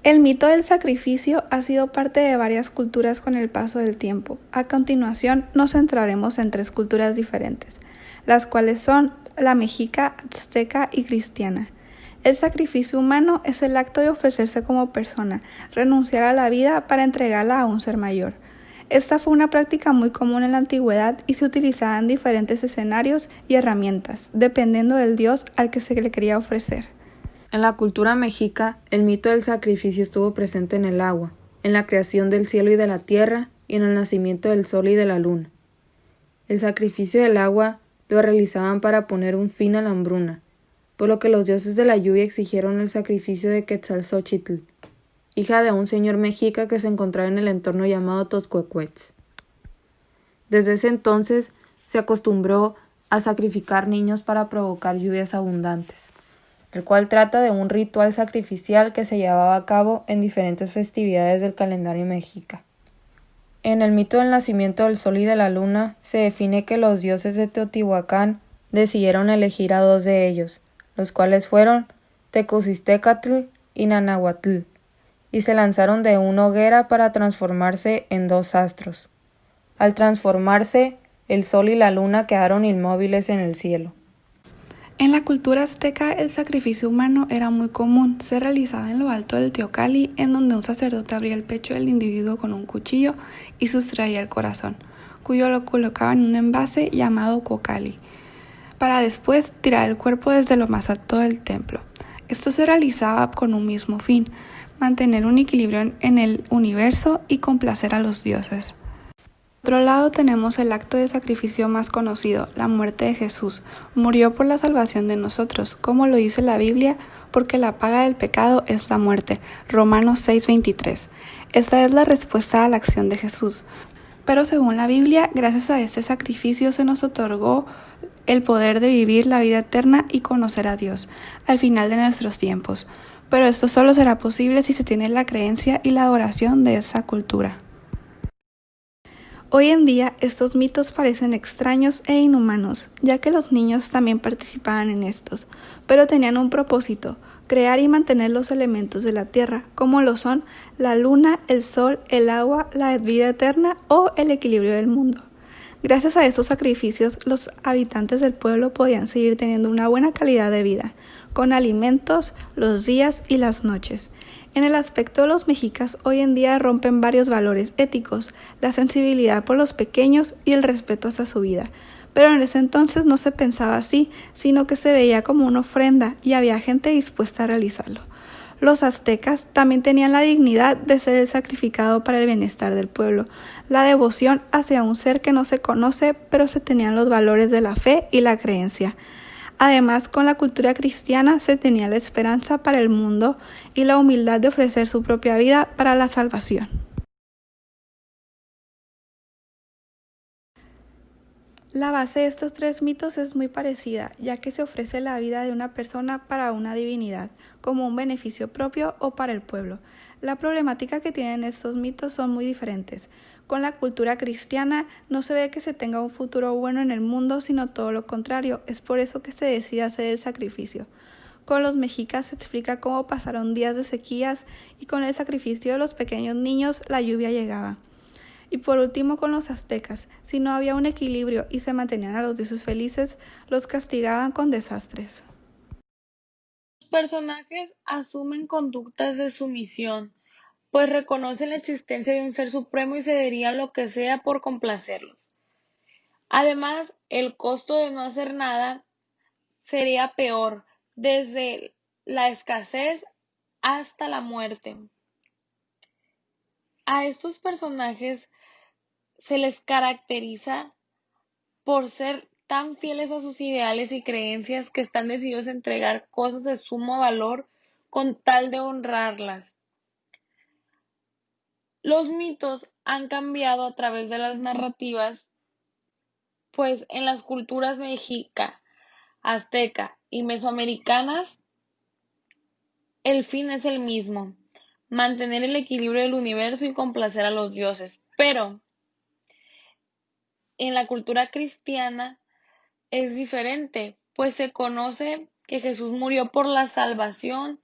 El mito del sacrificio ha sido parte de varias culturas con el paso del tiempo. A continuación nos centraremos en 3 culturas diferentes, las cuales son la mexica, azteca y cristiana. El sacrificio humano es el acto de ofrecerse como persona, renunciar a la vida para entregarla a un ser mayor. Esta fue una práctica muy común en la antigüedad y se utilizaba en diferentes escenarios y herramientas, dependiendo del dios al que se le quería ofrecer. En la cultura mexica, el mito del sacrificio estuvo presente en el agua, en la creación del cielo y de la tierra, y en el nacimiento del sol y de la luna. El sacrificio del agua lo realizaban para poner un fin a la hambruna, por lo que los dioses de la lluvia exigieron el sacrificio de Quetzalxóchitl, hija de un señor mexica que se encontraba en el entorno llamado Toscuecuetz. Desde ese entonces se acostumbró a sacrificar niños para provocar lluvias abundantes, el cual trata de un ritual sacrificial que se llevaba a cabo en diferentes festividades del calendario mexica. En el mito del nacimiento del sol y de la luna se define que los dioses de Teotihuacán decidieron elegir a 2 de ellos, los cuales fueron Tecocistecatl y Nanahuatl, y se lanzaron de una hoguera para transformarse en 2 astros. Al transformarse, el sol y la luna quedaron inmóviles en el cielo. En la cultura azteca, el sacrificio humano era muy común. Se realizaba en lo alto del teocalli, en donde un sacerdote abría el pecho del individuo con un cuchillo y sustraía el corazón, cuyo lo colocaba en un envase llamado cocali, para después tirar el cuerpo desde lo más alto del templo. Esto se realizaba con un mismo fin: mantener un equilibrio en el universo y complacer a los dioses. Por otro lado tenemos el acto de sacrificio más conocido, la muerte de Jesús. Murió por la salvación de nosotros, como lo dice la Biblia, porque la paga del pecado es la muerte. Romanos 6:23. Esta es la respuesta a la acción de Jesús. Pero según la Biblia, gracias a este sacrificio se nos otorgó el poder de vivir la vida eterna y conocer a Dios al final de nuestros tiempos. Pero esto solo será posible si se tiene la creencia y la adoración de esa cultura. Hoy en día estos mitos parecen extraños e inhumanos, ya que los niños también participaban en estos, pero tenían un propósito: crear y mantener los elementos de la tierra, como lo son la luna, el sol, el agua, la vida eterna o el equilibrio del mundo. Gracias a estos sacrificios, los habitantes del pueblo podían seguir teniendo una buena calidad de vida, con alimentos, los días y las noches. En el aspecto de los mexicas, hoy en día rompen varios valores éticos: la sensibilidad por los pequeños y el respeto hacia su vida. Pero en ese entonces no se pensaba así, sino que se veía como una ofrenda y había gente dispuesta a realizarlo. Los aztecas también tenían la dignidad de ser el sacrificado para el bienestar del pueblo, la devoción hacia un ser que no se conoce, pero se tenían los valores de la fe y la creencia. Además, con la cultura cristiana se tenía la esperanza para el mundo y la humildad de ofrecer su propia vida para la salvación. La base de estos 3 mitos es muy parecida, ya que se ofrece la vida de una persona para una divinidad, como un beneficio propio o para el pueblo. La problemática que tienen estos mitos son muy diferentes. Con la cultura cristiana no se ve que se tenga un futuro bueno en el mundo, sino todo lo contrario. Es por eso que se decide hacer el sacrificio. Con los mexicas se explica cómo pasaron días de sequías y con el sacrificio de los pequeños niños la lluvia llegaba. Y por último con los aztecas, si no había un equilibrio y se mantenían a los dioses felices, los castigaban con desastres. Los personajes asumen conductas de sumisión, pues reconocen la existencia de un ser supremo y cederían lo que sea por complacerlos. Además, el costo de no hacer nada sería peor, desde la escasez hasta la muerte. A estos personajes se les caracteriza por ser tan fieles a sus ideales y creencias que están decididos a entregar cosas de sumo valor con tal de honrarlas. Los mitos han cambiado a través de las narrativas, pues en las culturas mexica, azteca y mesoamericanas el fin es el mismo: mantener el equilibrio del universo y complacer a los dioses. Pero en la cultura cristiana es diferente, pues se conoce que Jesús murió por la salvación